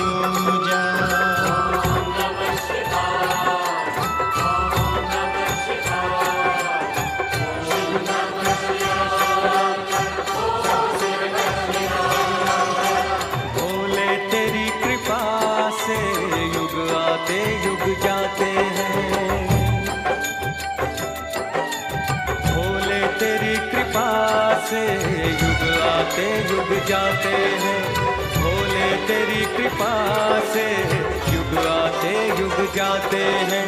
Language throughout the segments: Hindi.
पूजा। भोले तेरी कृपा से युग आते युग जाते हैं। भोले तेरी कृपा से युग आते युग जाते हैं। भोले तेरी कृपा से युग आते युग जाते हैं।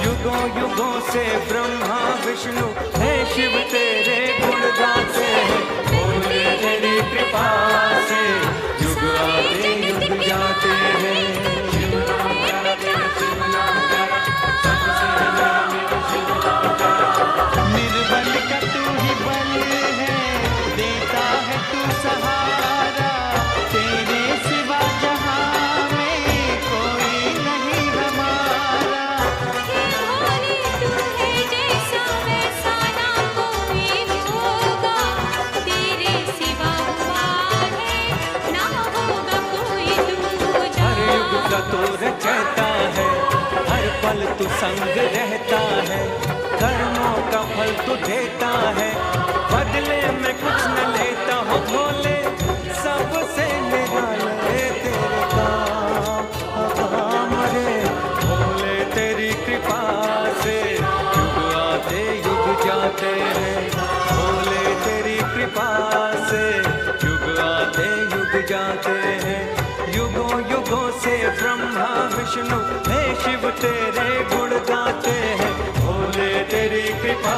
युगों युगों से ब्रह्मा विष्णु है शिव तेरे गुण गाते हैं। भोले तेरी कृपा से युग आते युग जाते हैं। निर्बल का तू ही बल है, देता है तू सहारा। तेरे सिवा जहां में कोई नहीं हमारा। भोले तू है जैसा वैसा ना कोई होगा। तेरे सिवा हुआ है ना होगा कोई दूजा। हर युग का तू रचता है, हर पल तू संग रहता है। कर्मों का फल तू देता है, बदले में कुछ न लेता हो। भोले सबसे निराले तेरे काम रे। भोले तेरी कृपा से युग आते युग जाते हैं। भोले तेरी कृपा से युग आते युग जाते हैं। युगों युगों से ब्रह्मा विष्णु हे शिव तेरे गुण गाते हैं। भोले तेरी कृपा